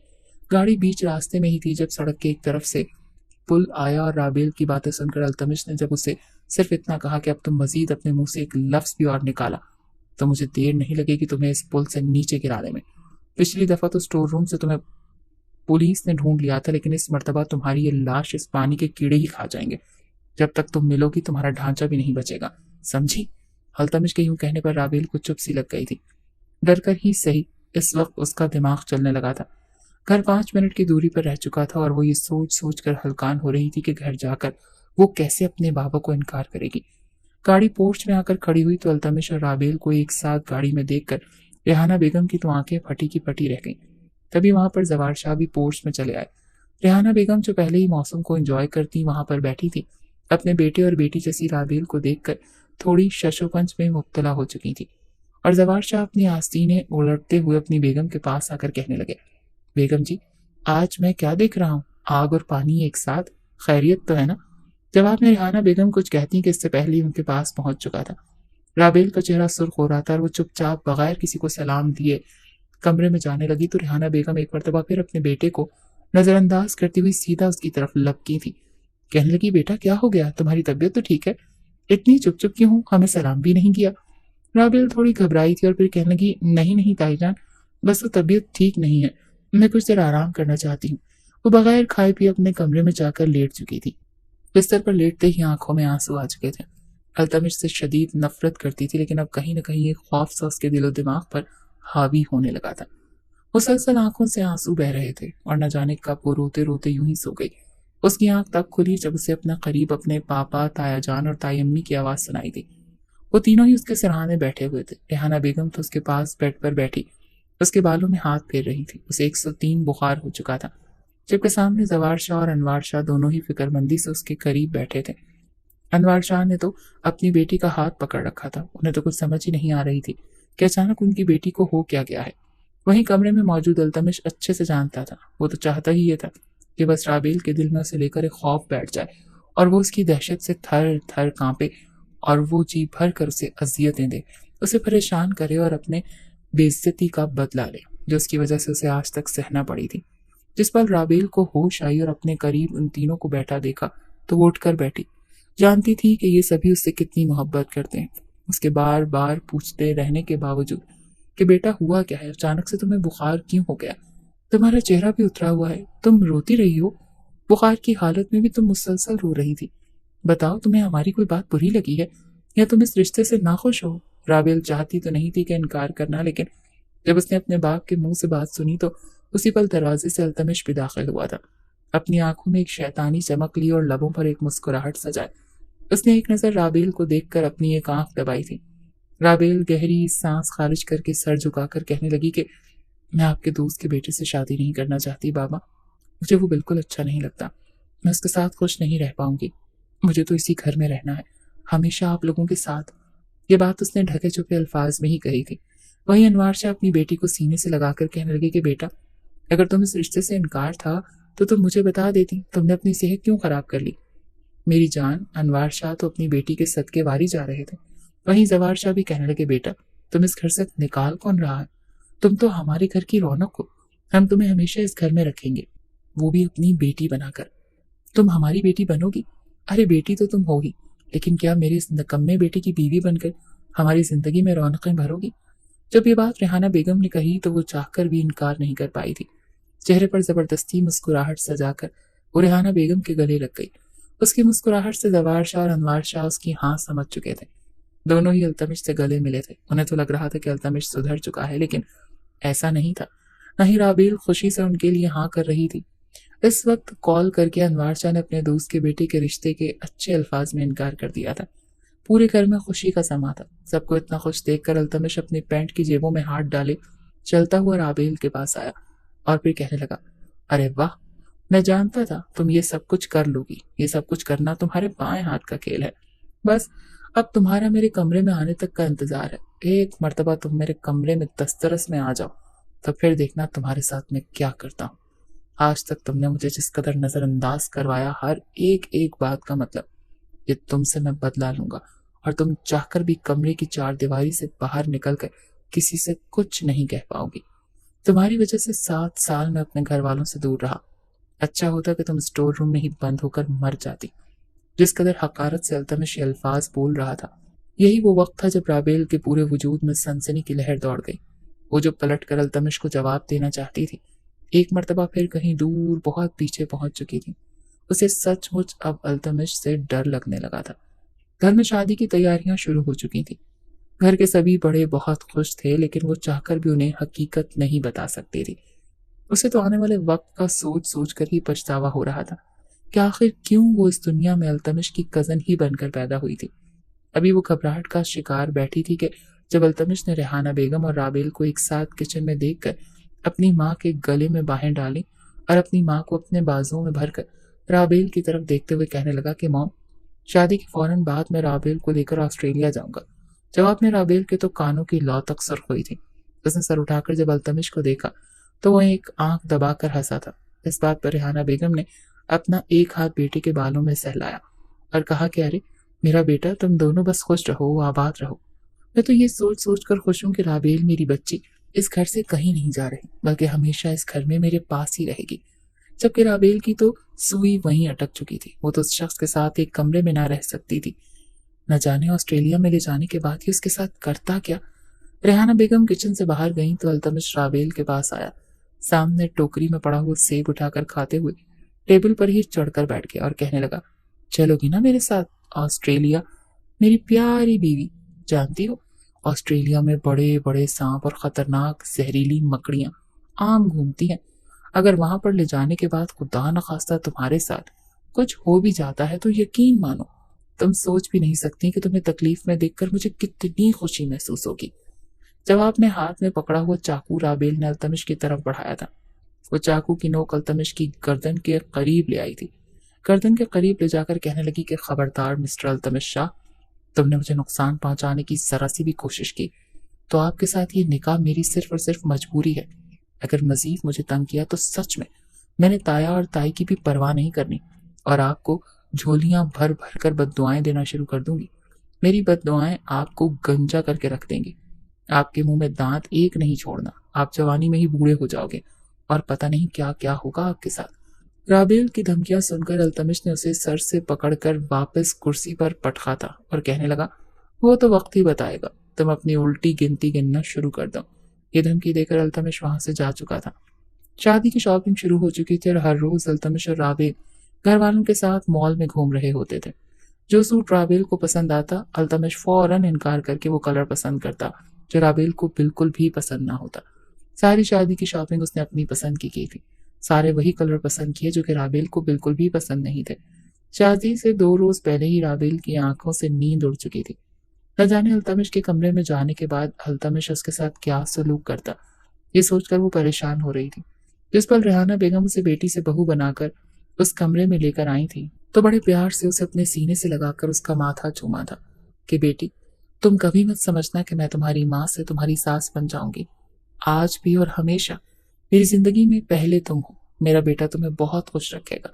गाड़ी बीच रास्ते में ही थी जब सड़क के एक तरफ से पुल आया और राबेल की बातें सुनकर अल्तमिश ने जब उसे सिर्फ इतना कहा कि अब तुम मजीद अपने मुंह से एक लफ्ज भी और निकाला तो मुझे देर नहीं लगेगी तुम्हें इस पुल से नीचे गिराने में। पिछली दफा तो स्टोर रूम से तुम्हें पुलिस ने ढूंढ लिया था, लेकिन इस मर्तबा तुम्हारी ये लाश इस पानी के कीड़े ही खा जाएंगे। जब तक तुम मिलोगी तुम्हारा ढांचा भी नहीं बचेगा, समझी। अल्तमिश के यूं कहने पर राबेल को चुप सी लग गई थी। डर कर ही सही, इस वक्त उसका दिमाग चलने लगा था। घर 5 मिनट की दूरी पर रह चुका था और वो ये सोच सोच कर हलकान हो रही थी कि घर जाकर वो कैसे अपने बाबा को इनकार करेगी। गाड़ी पोर्च में आकर खड़ी हुई तो अल्तमिश और राबेल को एक साथ गाड़ी में देखकर रेहाना बेगम की तो आंखें फटी की फटी रह गईं। तभी वहां पर जवार शाह भी पोर्च में चले आए। रेहाना बेगम जो पहले ही मौसम को एंजॉय करती वहां पर बैठी थी, अपने बेटे और बेटी जैसी राबेल को देखकर थोड़ी शशोपंच में मुब्तला हो चुकी थी। और जवार शाह अपनी आस्तीनें उलटते हुए अपनी बेगम के पास आकर कहने लगे, बेगम जी, आज मैं क्या देख रहा हूँ, आग और पानी एक साथ, खैरियत तो है ना। जवाब में रेहाना बेगम कुछ कहती कि इससे पहले ही उनके पास पहुंच चुका था। राबेल का चेहरा सुर्ख हो रहा था और वो चुपचाप बगैर किसी को सलाम दिए कमरे में जाने लगी तो रेहाना बेगम एक मरतबा फिर अपने बेटे को नजरअंदाज करती हुई सीधा उसकी तरफ लपकी थी। कहने लगी, बेटा क्या हो गया, तुम्हारी तबीयत तो ठीक है, इतनी चुप चुप क्यों हूँ, हमें सलाम भी नहीं किया। राबेल थोड़ी घबराई थी और फिर कहने लगी, नहीं नहीं ताईजान, बस वो तबीयत ठीक नहीं है, मैं कुछ देर आराम करना चाहती हूँ। वो बगैर खाए पिए अपने कमरे में जाकर लेट चुकी थी। बिस्तर पर लेटते ही आंखों में आंसू आ चुके थे। अल्तमिश से शदीद नफरत करती थी, लेकिन अब कहीं न कहीं एक खौफ सा उसके दिलो दिमाग पर हावी होने लगा था। मुसलसल आंखों से आंसू बह रहे थे और न जाने कब वो रोते रोते यूं ही सो गई। उसकी आंख तब खुली जब उसे अपना करीब अपने पापा, ताया जान और ताई अम्मी की आवाज सुनाई दी। वो तीनों ही उसके सिरहाने बैठे हुए थे। रेहाना बेगम तो उसके पास बेड पर बैठी उसके बालों में हाथ फेर रही थी। उसे 103 बुखार हो चुका था, जबकि सामने जवार शाह और अनवार शाह दोनों ही फिक्रमंदी से उसके करीब बैठे थे। अनवार शाह ने तो अपनी बेटी का हाथ पकड़ रखा था। उन्हें तो कुछ समझ ही नहीं आ रही थी कि अचानक उनकी बेटी को हो क्या गया है। वहीं कमरे में मौजूद अल्तमिश अच्छे से जानता था, वो तो चाहता ही ये था कि बस राबेल के दिल में उसे लेकर एक खौफ बैठ जाए और वो उसकी दहशत से थर थर कांपे और वो जी भर कर उसे अजियतें दे, उसे परेशान करे और अपने बेइज्जती का बदला ले जो उसकी वजह से उसे आज तक सहना पड़ी थी। जिस पल राबेल को होश आई और अपने करीब उन तीनों को बैठा देखा तो वो उठकर बैठी। जानती थी कि ये सभी उससे कितनी मोहब्बत करते हैं। उसके बार बार पूछते रहने के बावजूद कि बेटा हुआ क्या है, अचानक से तुम्हें बुखार क्यों हो गया, तुम्हारा चेहरा भी उतरा हुआ है, तुम रोती रही हो, बुखार की हालत में भी तुम मुसलसल रो रही थी, बताओ तुम्हें हमारी कोई बात बुरी लगी है या तुम इस रिश्ते से नाखुश हो। राबेल चाहती तो नहीं थी कि इनकार करना, लेकिन जब उसने अपने बाप के मुंह से बात सुनी तो उसी पल दरवाजे से अल्तमिश भी दाखिल हुआ था। अपनी आंखों में एक शैतानी चमक ली और लबों पर एक मुस्कुराहट सजाए। उसने एक नजर राबेल को देखकर अपनी एक आंख दबाई थी। राबेल गहरी सांस खारिज करके सर झुकाकर कहने लगी कि मैं आपके दोस्त के बेटे से शादी नहीं करना चाहती बाबा, मुझे वो बिल्कुल अच्छा नहीं लगता, मैं उसके साथ खुश नहीं रह पाऊंगी, मुझे तो इसी घर में रहना है, हमेशा आप लोगों के साथ। ये बात उसने ढके छुपे अल्फाज में ही कही थी। वहीं अनवार शाह अपनी बेटी को सीने से लगाकर कहने लगे कि बेटा, अगर तुम इस रिश्ते से इनकार था तो तुम मुझे बता देती, तुमने अपनी सेहत क्यों खराब कर ली। मेरी जान, अनवार शाह तो अपनी बेटी के सदके वारी जा रहे थे। वहीं जवार शाह भी कहने लगे, बेटा तुम इस घर से निकाल कौन रहा है, तुम तो हमारे घर की रौनक हो, हम तुम्हें हमेशा इस घर में रखेंगे, वो भी अपनी बेटी बनाकर। तुम हमारी बेटी बनोगी? अरे बेटी तो तुम हो ही, लेकिन क्या मेरे इस नकम्मे बेटे की बीवी बनकर हमारी जिंदगी में रौनकें भरोगी? जब ये बात रेहाना बेगम ने कही तो वो चाहकर भी इनकार नहीं कर पाई थी। चेहरे पर जबरदस्ती मुस्कुराहट सजाकर वो रेहाना बेगम के गले लग गई। उसकी मुस्कुराहट से जवार शाह और अनवार शाह उसकी हाँ समझ चुके थे। दोनों ही अल्तमिश से गले मिले थे। उन्हें तो लग रहा था कि अल्तमिश सुधर चुका है, लेकिन ऐसा नहीं था। न ही राबेल खुशी से उनके लिए हाँ कर रही थी। इस वक्त कॉल करके अनवार शाह ने अपने दोस्त के बेटे के रिश्ते के अच्छे अल्फाज में इनकार कर दिया था। पूरे घर में खुशी का समा था। सबको इतना खुश देखकर अल्तमिश अपनी पैंट की जेबों में हाथ डाले चलता हुआ राबेल के पास आया और फिर कहने लगा, अरे वाह, मैं जानता था तुम ये सब कुछ कर लोगी। ये सब कुछ करना तुम्हारे बाएं हाथ का खेल है। बस अब तुम्हारा मेरे कमरे में आने तक का इंतजार है। एक मर्तबा तुम मेरे कमरे में दस्तरस में आ जाओ तो फिर देखना तुम्हारे साथ मैं क्या करता हूँ। आज तक तुमने मुझे जिस कदर नजरअंदाज करवाया, हर एक एक बात का मतलब ये तुमसे मैं बदला लूंगा और तुम चाहकर भी कमरे की चार दीवारी से बाहर निकलकर किसी से कुछ नहीं कह पाओगी। तुम्हारी वजह से 7 साल में अपने घर वालों से दूर रहा। अच्छा होता कि तुम स्टोर रूम में ही बंद होकर मर जाती। जिस कदर हकारत से अल्तमिश ये अल्फाज बोल रहा था, यही वो वक्त था जब राबेल के पूरे वजूद में सनसनी की लहर दौड़ गई। वो जो पलट कर अल्तमिश को जवाब देना चाहती थी, एक मर्तबा फिर कहीं दूर बहुत पीछे पहुंच चुकी थी। उसे सचमुच अब अल्तमिश से डर लगने लगा था। घर में शादी की तैयारियां शुरू हो चुकी थी। घर के सभी बड़े बहुत खुश थे, लेकिन वो चाहकर भी उन्हें हकीकत नहीं बता सकती थी। उसे तो आने वाले वक्त का सोच सोच कर ही पछतावा हो रहा था कि आखिर क्यों वो इस दुनिया में अल्तमिश की कजन ही बनकर पैदा हुई थी। अभी वो घबराहट का शिकार बैठी थी कि जब अल्तमिश ने रेहाना बेगम और राबेल को एक साथ किचन में देखकर अपनी माँ के गले में बाहें डाली और अपनी माँ को अपने बाजुओं में भरकर राबेल की तरफ देखते हुए कहने लगा कि मॉम, शादी के फौरन बाद मैं राबेल को लेकर ऑस्ट्रेलिया जाऊंगा। जवाब में राबेल के तो कानों की लौ तक सुर्ख हुई थी। उसने सर उठाकर जब अल्तमिश को देखा तो वह एक आंख दबाकर हंसा था। इस बात पर रेहाना बेगम ने अपना एक हाथ बेटे के बालों में सहलाया और कहा कि अरे मेरा बेटा, तुम दोनों बस खुश रहो, आबाद रहो। मैं तो ये सोच सोच कर खुश हूं कि राबेल मेरी बच्ची इस घर से कहीं नहीं जा रही, बल्कि हमेशा इस घर में मेरे पास ही रहेगी। जबकि राबेल की तो सुई वहीं अटक चुकी थी। वो तो उस शख्स के साथ एक कमरे में ना रह सकती थी। न जाने ऑस्ट्रेलिया में ले जाने के बाद ही उसके साथ करता क्या। रेहाना बेगम किचन से बाहर गई तो अल्तमिश राबेल के पास आया। सामने टोकरी में पड़ा हुआ सेब उठाकर खाते हुए टेबल पर ही चढ़कर बैठ गया और कहने लगा, चलोगी ना मेरे साथ ऑस्ट्रेलिया मेरी प्यारी बीवी? जानती हो, ऑस्ट्रेलिया में बड़े बड़े सांप और खतरनाक जहरीली मकड़ियां आम घूमती हैं। अगर वहां पर ले जाने के बाद खुदा न खास्ता तुम्हारे साथ कुछ हो भी जाता है तो यकीन मानो, तुम सोच भी नहीं सकती कि तुम्हें तकलीफ में देखकर मुझे कितनी खुशी महसूस होगी। जवाब में हाथ में पकड़ा हुआ चाकू राबेल ने अल्तमिश की तरफ बढ़ाया था। वो चाकू की नोक अल्तमिश की गर्दन के करीब ले आई थी। गर्दन के करीब ले जाकर कहने लगी कि खबरदार मिस्टर अल्तमिश शाह, तुमने मुझे नुकसान पहुंचाने की जरा सी भी कोशिश की तो आपके साथ ये निकाह मेरी सिर्फ और सिर्फ मजबूरी है। अगर मजीद मुझे तंग किया तो सच में मैंने ताया और ताई की भी परवाह नहीं करनी और आपको झोलियां भर भर कर बद्दुआएं देना शुरू कर दूंगी। मेरी बद्दुआएं आपको गंजा करके रख देंगी। आपके मुंह में दांत एक नहीं छोड़ना। आप जवानी में ही बूढ़े हो जाओगे और पता नहीं क्या क्या होगा आपके साथ। राबेल की धमकियां सुनकर अल्तमिश ने उसे सर से पकड़कर वापस कुर्सी पर पटका था और कहने लगा, वो तो वक्त ही बताएगा, तुम अपनी उल्टी गिनती गिनना शुरू कर दो। ये धमकी देकर अल्तमिश वहां से जा चुका था। शादी की शॉपिंग शुरू हो चुकी थी और हर रोज अल्तमिश और राबेल घर वालों के साथ मॉल में घूम रहे होते थे। जो सूट राबेल को पसंद आता, अल्तमिश फौरन इनकार करके वो कलर पसंद करता जो राबेल को बिल्कुल भी पसंद ना होता। सारी शादी की शॉपिंग उसने अपनी पसंद की थी। सारे वही कलर पसंद किए जो कि राबेल को बिल्कुल भी पसंद नहीं थे। शादी से 2 रोज पहले ही राबेल की आंखों से नींद उड़ चुकी थी। न जाने अल्तमिश के कमरे में जाने के बाद अल्तमिश उसके साथ क्या सलूक करता, ये सोचकर वो परेशान हो रही थी। जिस पल रेहाना बेगम उसे बेटी से बहू बनाकर उस कमरे में लेकर आई थी तो बड़े प्यार से उसे अपने सीने से लगाकर उसका माथा चूमा था कि बेटी, तुम कभी मत समझना कि मैं तुम्हारी माँ से तुम्हारी सास बन जाऊंगी। आज भी और हमेशा मेरी जिंदगी में पहले तुम हो। मेरा बेटा तुम्हें बहुत खुश रखेगा।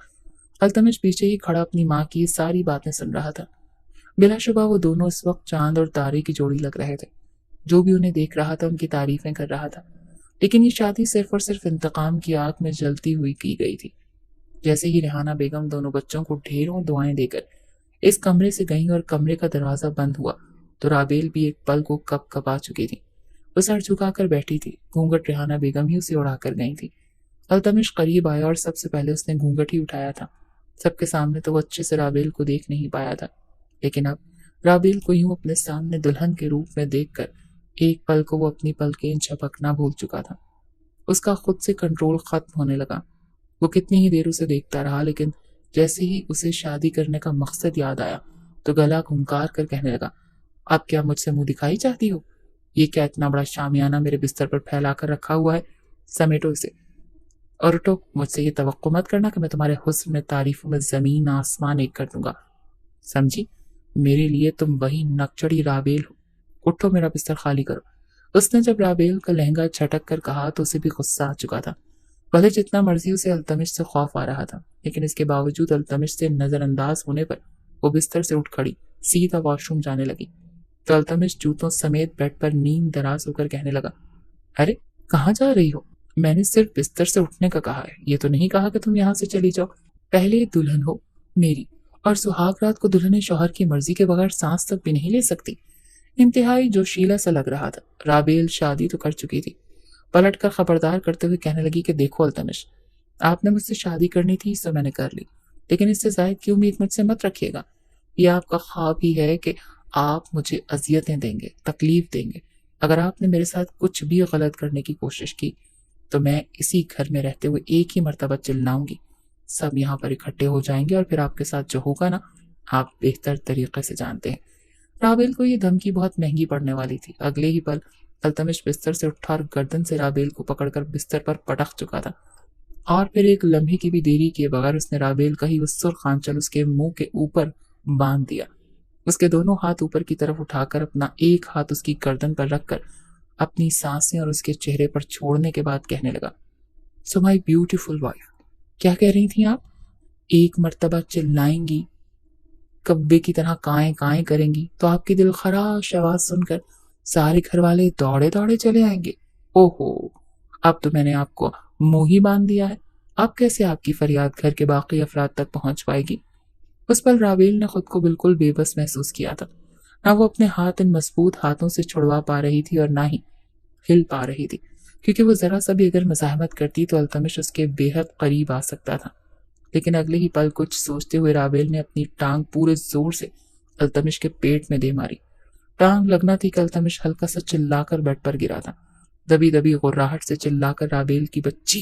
अल्तमिश पीछे ही खड़ा अपनी माँ की सारी बातें सुन रहा था। बिलाशुबा वो दोनों इस वक्त चांद और तारे की जोड़ी लग रहे थे। जो भी उन्हें देख रहा था उनकी तारीफें कर रहा था। لیکن یہ شادی صرف اور صرف انتقام کی آگ میں جلتی ہوئی کی گئی تھی۔ جیسے ہی ریحانہ بیگم دونوں بچوں کو ڈھیروں دعائیں دے کر اس کمرے سے گئیں اور کمرے کا دروازہ بند ہوا تو رابیل بھی ایک پل کو کپ کپا چکی تھی۔ وہ سر جھکا کر بیٹھی تھی، گھونگھٹ ریحانہ بیگم ہی اسے اڑا کر گئی تھی۔ التمش قریب آیا اور سب سے پہلے اس نے گھونگھٹ ہی اٹھایا تھا۔ سب کے سامنے تو وہ اچھے سے رابیل کو دیکھ نہیں پایا تھا، لیکن اب رابیل کو یوں اپنے سامنے دلہن کے روپ میں دیکھ کر ایک پل کو وہ اپنی پلکیں جھپکنا بھول چکا تھا۔ اس کا خود سے کنٹرول ختم ہونے لگا۔ وہ کتنی ہی دیر اسے دیکھتا رہا، لیکن جیسے ہی اسے شادی کرنے کا مقصد یاد آیا تو گلا گھونکار کر کہنے لگا، اب کیا مجھ سے منہ دکھائی چاہتی ہو؟ یہ کیا اتنا بڑا شامیانہ میرے بستر پر پھیلا کر رکھا ہوا ہے؟ سمیٹو اسے اور اٹھو۔ مجھ سے یہ توقع مت کرنا کہ میں تمہارے حسن میں تعریفوں میں زمین آسمان ایک کر دوں گا، سمجھی؟ میرے لیے تم وہی نکچڑی رابیل ہو۔ اٹھو، میرا بستر خالی کرو۔ اس نے جب رابیل کا لہنگا جھٹک کر کہا تو اسے بھی غصہ آ چکا تھا۔ بھلے جتنا مرضی اسے التمش سے خوف آ رہا تھا، لیکن اس کے باوجود التمش سے نظر انداز ہونے پر وہ بستر سے اٹھ کھڑی سیدھا واش روم جانے لگی تو التمش جوتوں سمیت بیڈ پر نیم دراز ہو کر کہنے لگا، ارے کہاں جا رہی ہو؟ میں نے صرف بستر سے اٹھنے کا کہا ہے، یہ تو نہیں کہا کہ تم یہاں سے چلی جاؤ۔ پہلے دلہن ہو میری، اور سہاگ رات کو دلہن شوہر کی مرضی کے بغیر سانس تک بھی نہیں لے سکتی۔ انتہائی جوشیلا سا لگ رہا تھا۔ رابیل شادی تو کر چکی تھی۔ پلٹ کر خبردار کرتے ہوئے کہنے لگی کہ دیکھو التمش، آپ نے مجھ سے شادی کرنی تھی تو میں نے کر لی، لیکن اس سے زائد کی امید مجھ سے مت رکھیے گا۔ یہ آپ کا خواب ہی ہے کہ آپ مجھے اذیتیں دیں گے، تکلیف دیں گے۔ اگر آپ نے میرے ساتھ کچھ بھی غلط کرنے کی کوشش کی تو میں اسی گھر میں رہتے ہوئے ایک ہی مرتبہ چلاؤں گی، سب یہاں پر اکٹھے ہو جائیں گے اور پھر آپ کے ساتھ جو ہوگا نا، آپ بہتر طریقے سے جانتے ہیں۔ رابیل کو یہ دھمکی بہت مہنگی پڑنے والی تھی۔ اگلے ہی پل التمش بستر سے اٹھا اور گردن سے رابیل کو پکڑ کر بستر پر پٹک چکا تھا، اور پھر ایک لمحے کی بھی دیری کیے بغیر اس نے رابیل کا ہی وہ سرخ آنچل اس کے منہ کے اوپر باندھ دیا۔ اس کے دونوں ہاتھ اوپر کی طرف اٹھا کر اپنا ایک ہاتھ اس کی گردن پر رکھ کر اپنی سانسیں اور اس کے چہرے پر چھوڑنے کے بعد کہنے لگا، سو مائی بیوٹیفل وائف، کیا کہہ رہی تھیں آپ؟ ایک مرتبہ چلائیں گی، کبے کی طرح کائیں کائیں کریں گی تو آپ کی دل خراش آواز سن کر سارے گھر والے دوڑے دوڑے چلے آئیں گے۔ اوہو، اب تو میں نے آپ کو منہ ہی باندھ دیا ہے، اب کیسے آپ کی فریاد گھر کے باقی افراد تک پہنچ پائے گی؟ اس پل رابیل نے خود کو بالکل بے بس محسوس کیا تھا۔ نہ وہ اپنے ہاتھ ان مضبوط ہاتھوں سے چھڑوا پا رہی تھی اور نہ ہی ہل پا رہی تھی، کیونکہ وہ ذرا سا بھی اگر مزاحمت کرتی تو التمش اس کے بے حد قریب آ سکتا تھا۔ لیکن اگلے ہی پل کچھ سوچتے ہوئے رابیل نے اپنی ٹانگ پورے زور سے التمش کے پیٹ میں دے ماری۔ ٹانگ لگنا تھی کہ التمش ہلکا سا چلا کر بیڈ پر گرا تھا۔ دبی دبی غراہٹ سے چلا کر رابیل کی بچی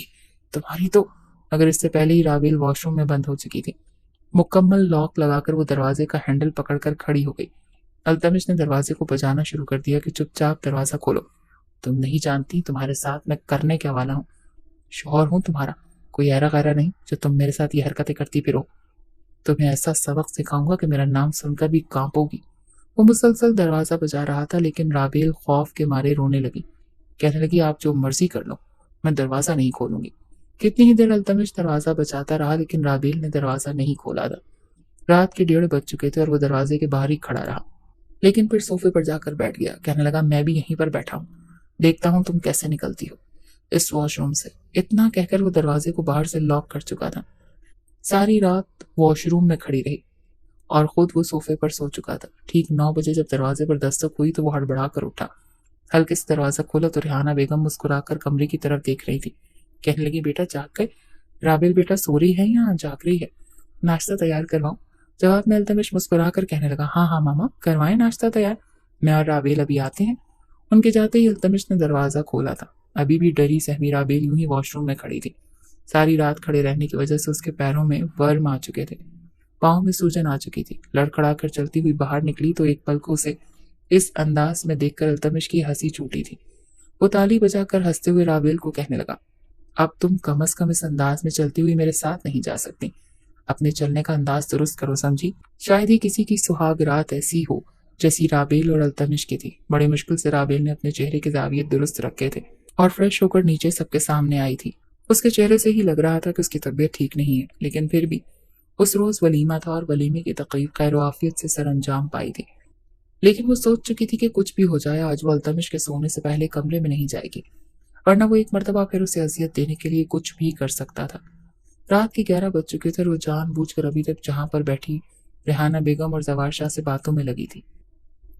تمہاری تو، اگر اس سے پہلے ہی رابیل واش روم میں بند ہو چکی تھی۔ مکمل لاک لگا کر وہ دروازے کا ہینڈل پکڑ کر کھڑی ہو گئی۔ التمش نے دروازے کو بجانا شروع کر دیا کہ چپ چاپ دروازہ کھولو، تم نہیں جانتی تمہارے ساتھ میں کرنے کیا والا ہوں، شوہر ہوں تمہارا، کوئی ایرا غیرا نہیں جو تم میرے ساتھ یہ حرکتیں کرتی پھرو۔ تمہیں ایسا سبق سکھاؤں گا کہ میرا نام سن کر بھی کانپو گی۔ وہ مسلسل دروازہ بجا رہا تھا، لیکن رابیل خوف کے مارے رونے لگی، کہنے لگی آپ جو مرضی کر لو، میں دروازہ نہیں کھولوں گی۔ کتنی ہی دیر التمش دروازہ بجاتا رہا، لیکن رابیل نے دروازہ نہیں کھولا تھا۔ رات کے 1:30 بج چکے تھے اور وہ دروازے کے باہر ہی کھڑا رہا، لیکن پھر صوفے پر جا کر بیٹھ گیا، کہنے لگا میں بھی یہیں پر بیٹھا ہوں، دیکھتا ہوں تم کیسے نکلتی ہو اس واش روم سے۔ اتنا کہہ کر وہ دروازے کو باہر سے لاک کر چکا تھا۔ ساری رات واش روم میں کھڑی رہی اور خود وہ صوفے پر سو چکا تھا۔ ٹھیک 9 بجے جب دروازے پر دستک ہوئی تو وہ ہڑبڑا کر اٹھا، ہلکے سے دروازہ کھولا تو ریحانہ بیگم مسکرا کر کمرے کی طرف دیکھ رہی تھی، کہنے لگی بیٹا جاگ گئے؟ رابیل بیٹا سو رہی ہے یا جاگ رہی ہے؟ ناشتہ تیار کرواؤں؟ جواب میں التمش مسکرا کر کہنے لگا ہاں ہاں ماما کروائیں ناشتہ تیار، میں اور رابیل ابھی آتے ہیں۔ ان کے جاتے ہی التمش نے دروازہ کھولا تھا۔ ابھی بھی ڈری سہمی رابیل یوں ہی واش روم میں کھڑی تھی۔ ساری رات کھڑے رہنے کی وجہ سے اس کے پیروں میں ورم آ چکے تھے، پاؤں میں سوجن آ چکی تھی۔ لڑکھڑا کر چلتی ہوئی باہر نکلی تو ایک پل کو اسے اس انداز میں دیکھ کر التمش کی ہنسی چھوٹی تھی۔ وہ تالی بجا کر ہنستے ہوئے رابیل کو کہنے لگا اب تم کم از کم اس انداز میں چلتی ہوئی میرے ساتھ نہیں جا سکتی، اپنے چلنے کا انداز درست کرو سمجھی۔ شاید ہی کسی کی سہاگ رات ایسی ہو جیسی رابیل اور التمش کی تھی۔ بڑی مشکل سے رابیل نے اپنے چہرے کے زاویے درست رکھے تھے اور فریش ہو کر نیچے سب کے سامنے آئی تھی۔ اس کے چہرے سے ہی لگ رہا تھا کہ اس کی طبیعت ٹھیک نہیں ہے، لیکن پھر بھی اس روز ولیمہ تھا اور ولیمے کی تقریب خیر و عافیت سے سر انجام پائی تھی۔ لیکن وہ سوچ چکی تھی کہ کچھ بھی ہو جائے آج وہ التمش کے سونے سے پہلے کمرے میں نہیں جائے گی۔ ورنہ وہ ایک مرتبہ پھر اسے اذیت دینے کے لیے کچھ بھی کر سکتا تھا۔ رات کے 11 بج چکے تھے اور وہ جان بوجھ کر ابھی تک جہاں پر بیٹھی ریحانہ بیگم اور زوار شاہ سے باتوں میں لگی تھی۔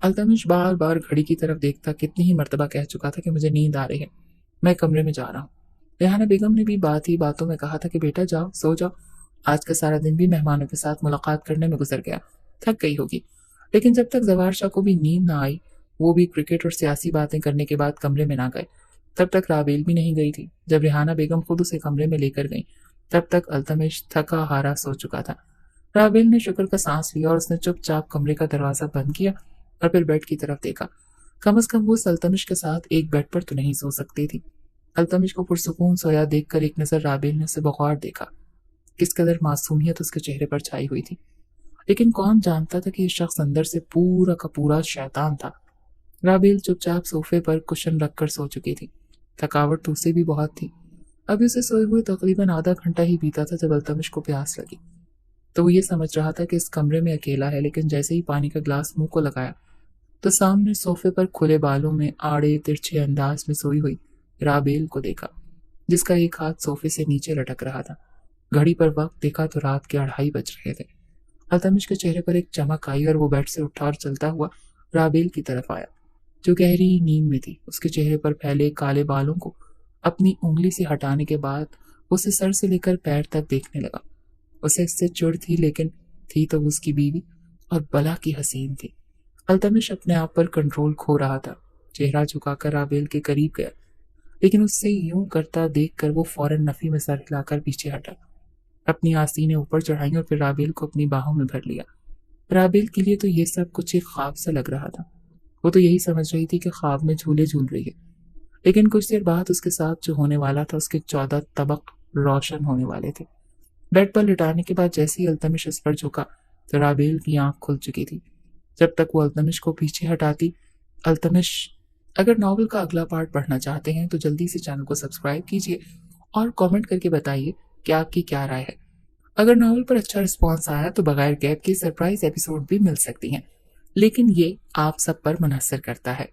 التمش بار بار گھڑی کی طرف دیکھتا کتنی ہی مرتبہ کہہ چکا تھا کہ مجھے نیند آ رہی ہے، میں کمرے میں جا رہا ہوں۔ ریحانہ بیگم نے بھی باتوں میں کہا تھا کہ بیٹا جاؤ، سو جاؤ، آج کا سارا دن بھی مہمانوں کے ساتھ ملاقات کرنے میں گزر گیا، تھک گئی ہوگی۔ لیکن جب تک زوار شاہ کو بھی نیند نہ آئی، وہ بھی کرکٹ اور سیاسی باتیں کرنے کے بعد کمرے میں نہ گئے، تب تک رابیل بھی نہیں گئی تھی۔ جب ریحانہ بیگم خود اسے کمرے میں لے کر گئی تب تک التمش تھکا ہارا سو چکا تھا۔ رابیل نے شکر کا سانس لیا اور اس نے چپ چاپ کمرے کا دروازہ بند کیا اور پھر بیڈ کی طرف دیکھا۔ کم از کم وہ التمش کے ساتھ ایک بیڈ پر تو نہیں سو سکتی تھی۔ التمش کو پرسکون سویا دیکھ کر ایک نظر رابیل نے اسے بغور دیکھا۔ کس قدر معصومیت اس کے چہرے پر چھائی ہوئی تھی، لیکن کون جانتا تھا کہ یہ شخص اندر سے پورا کا پورا شیطان تھا۔ رابیل چپ چاپ صوفے پر کشن رکھ کر سو چکی تھی۔ تھکاوٹ تو اسے بھی بہت تھی۔ ابھی اسے سوئے ہوئے تقریباً آدھا گھنٹہ ہی بیتا تھا جب التمش کو پیاس لگی۔ تو وہ یہ سمجھ رہا تھا کہ اس کمرے میں اکیلا ہے، لیکن جیسے ہی پانی کا گلاس منہ کو لگایا تو سامنے صوفے پر کھلے بالوں میں آڑے ترچھے انداز میں سوئی ہوئی رابیل کو دیکھا، جس کا ایک ہاتھ صوفے سے نیچے لٹک رہا تھا۔ گھڑی پر وقت دیکھا تو رات کے 2:30 بج رہے تھے۔ التمش کے چہرے پر ایک چمک آئی اور وہ بیڈ سے اٹھا اور چلتا ہوا رابیل کی طرف آیا، جو گہری نیند میں تھی۔ اس کے چہرے پر پھیلے کالے بالوں کو اپنی انگلی سے ہٹانے کے بعد اسے سر سے لے کر پیر تک دیکھنے لگا۔ اسے اس سے چڑ تھی، لیکن تھی تو اس کی بیوی اور بلا کی حسین تھی۔ التمش اپنے آپ پر کنٹرول کھو رہا تھا۔ چہرہ جھکا کر رابیل کے قریب گیا، لیکن اس سے یوں کرتا دیکھ کر وہ فوراً نفی میں سر ہلا کر پیچھے ہٹا، اپنی آستینیں اوپر چڑھائیں اور پھر رابیل کو اپنی باہوں میں بھر لیا۔ رابیل کے لیے تو یہ سب کچھ ایک خواب سا لگ رہا تھا۔ وہ تو یہی سمجھ رہی تھی کہ خواب میں جھولے جھول رہی ہے، لیکن کچھ دیر بعد اس کے ساتھ جو ہونے والا تھا اس کے 14 طبق روشن ہونے والے تھے۔ بیڈ پر لٹانے کے بعد جیسے ہی التمش اس پر جھکا تو رابیل کی آنکھ کھل چکی تھی۔ جب تک وہ التمش کو پیچھے ہٹاتی اگر ناول کا اگلا پارٹ پڑھنا چاہتے ہیں تو جلدی سے چینل کو سبسکرائب کیجیے اور کامنٹ کر کے بتائیے کہ آپ کی کیا رائے ہے۔ اگر ناول پر اچھا رسپانس آیا تو بغیر گیپ کے سرپرائز ایپیسوڈ بھی مل سکتی ہیں، لیکن یہ آپ سب پر منحصر کرتا ہے۔